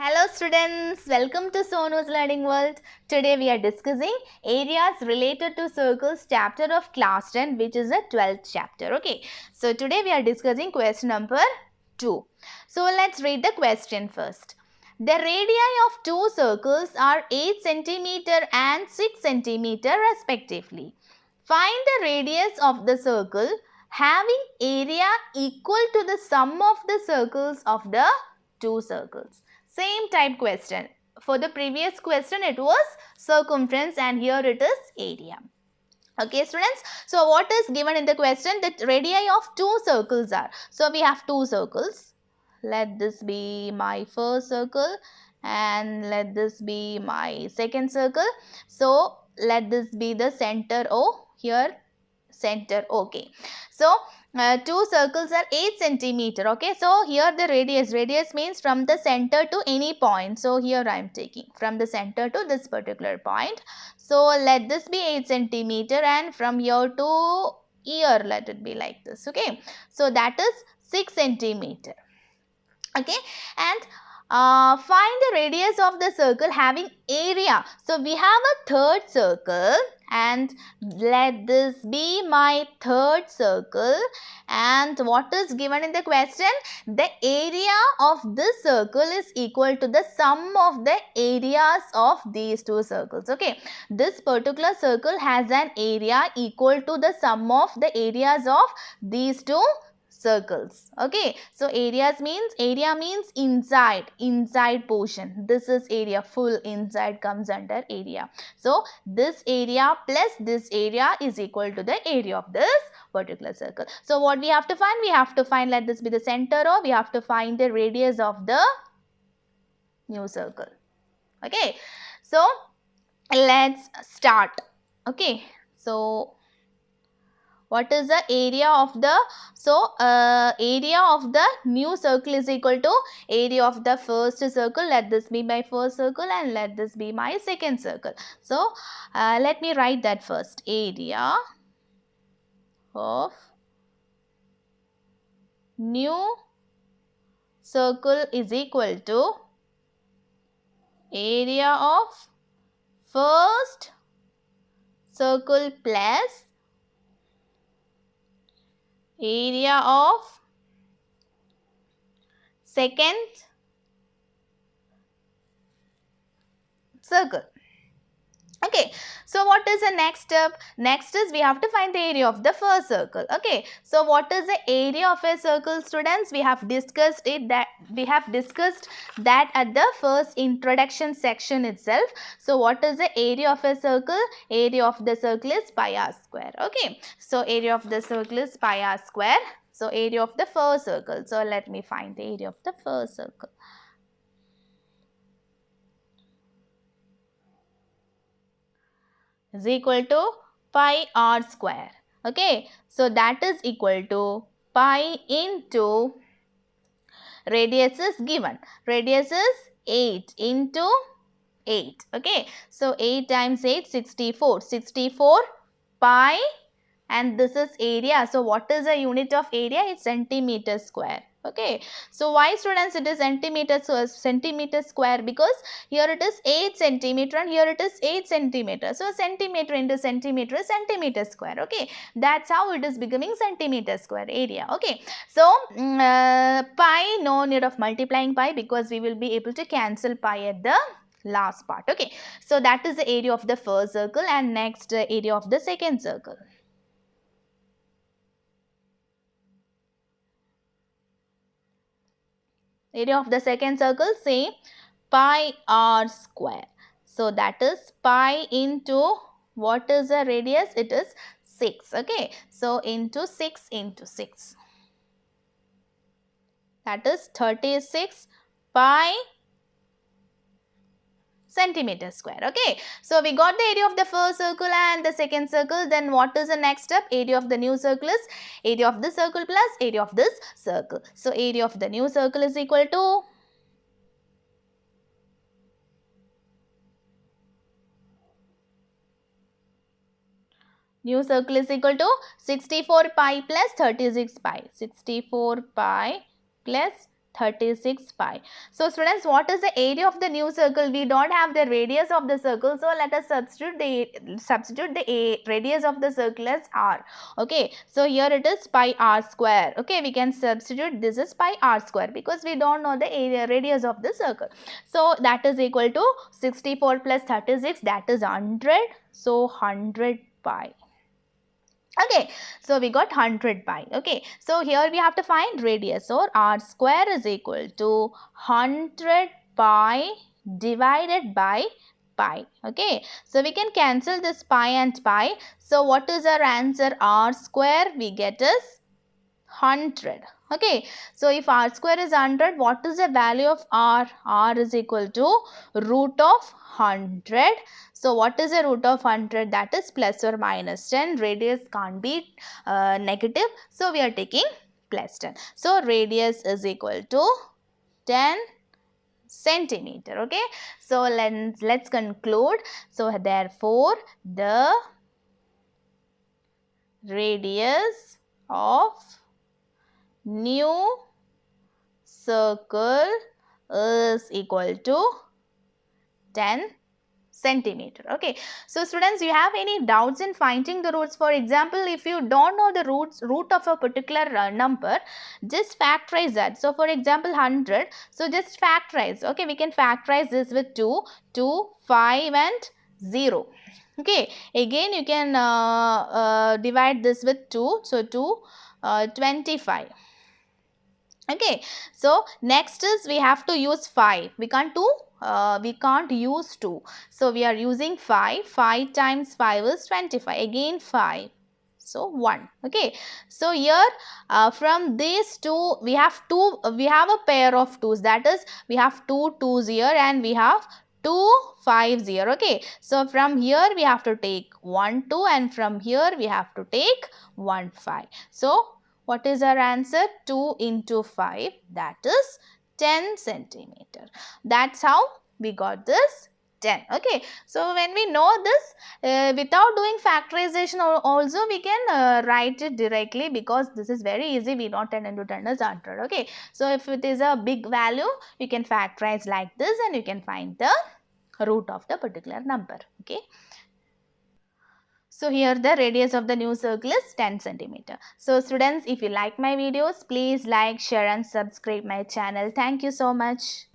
Hello students, welcome to Sonu's Learning World. Today we are discussing areas related to circles chapter of class 10, which is the 12th chapter. Okay, so today we are discussing question number 2. So let's read the question first. The radii of two circles are 8 centimeter and 6 centimeter respectively. Find the radius of the circle having area equal to the sum of the circles of the two circles. Same type question. For the previous question it was circumference and here it is area. Okay students, so what is given in the question? That radii of two circles are. So we have two circles. Let this be my first circle and let this be my second circle. So let this be the center O, here center. Okay, so two circles are 8 centimeter. Okay, so here the radius means from the center to any point. So here I am taking from the center to this particular point. So let this be 8 centimeter and from here to here let it be like this. Okay, so that is 6 centimeter. Okay, and find the radius of the circle having area. So we have a third circle and let this be my third circle, and what is given in the question? The area of this circle is equal to the sum of the areas of these two circles. Okay, this particular circle has an area equal to the sum of the areas of these two circles. Okay, so area means inside portion. This is area, full inside comes under area. So this area plus this area is equal to the area of this particular circle. So what we have to find? We have to find, let this be the center, or we have to find the radius of the new circle. Okay, so let's start. Okay, so what is the area of the, area of the new circle is equal to area of the first circle. Let this be my first circle and let this be my second circle. So let me write that first. Area of new circle is equal to area of first circle plus area of second circle. Okay, so what is the next step? Next is we have to find the area of the first circle. Okay, so what is the area of a circle, students? We have discussed that at the first introduction section itself. So what is the area of a circle? Area of the circle is pi r square. Okay, so area of the circle is pi r square. So area of the first circle. So let me find the area of the first circle. Is equal to pi r square. Okay, so that is equal to pi into radius is given. Radius is 8 into 8. Okay, so 8 times 8, 64. 64 pi, and this is area. So what is the unit of area? It's centimeter square. Okay, so why, students, it is centimeter square? Because here it is 8 centimeter and here it is 8 centimeter. So centimeter into centimeter is centimeter square. Okay, that's how it is becoming centimeter square area. Okay, so pi, no need of multiplying pi because we will be able to cancel pi at the last part. Okay, so that is the area of the first circle, and next area of the second circle. Area of the second circle, say pi r square. So that is pi into, what is the radius? It is 6. Okay, so into 6 into 6. That is 36 pi centimeter square. Okay, so we got the area of the first circle and the second circle. Then what is the next step? Area of the new circle is area of the circle plus area of this circle. So area of the new circle is equal to new circle is equal to 64 pi plus 36 pi. 64 pi plus 36 pi. So students, what is the area of the new circle? We don't have the radius of the circle, so let us substitute the radius of the circle as r. Okay, so here it is pi r square. Okay, we can substitute this is pi r square because we don't know the area radius of the circle. So that is equal to 64 plus 36, that is 100. So 100 pi. Okay, so we got 100 pi. Okay, so here we have to find radius. So r square is equal to 100 pi divided by pi. Okay, so we can cancel this pi and pi. So what is our answer? R square we get is 100. Okay, so if r square is 100, what is the value of r? R is equal to root of 100. So what is the root of 100? That is plus or minus 10. Radius can't be negative, so we are taking plus 10. So radius is equal to 10 centimeter. Okay, so let's conclude. So therefore the radius of new circle is equal to 10 centimeter. Okay, so students, you have any doubts in finding the roots? For example, if you don't know the root of a particular number, just factorize that. So for example 100, so just factorize. Okay, we can factorize this with 2, 5 and 0. Okay, again you can divide this with 2, so 25. Okay, so next is we have to use 5. We can't use 2. So we are using 5. 5 times 5 is 25. Again 5. So 1. Okay, so here from these two we have a pair of 2's. That is, we have 2 2's here and we have 2 5's here. Okay, so from here we have to take 1 2 and from here we have to take 1 5. So what is our answer? 2 into 5, that is 10 centimeter. That's how we got this 10. Okay, so when we know this, without doing factorization also we can write it directly, because this is very easy. We know 10 into 10 is 100. Okay, so if it is a big value, you can factorize like this and you can find the root of the particular number. Okay. So here the radius of the new circle is 10 centimeter. So students, if you like my videos, please like, share and subscribe my channel. Thank you so much.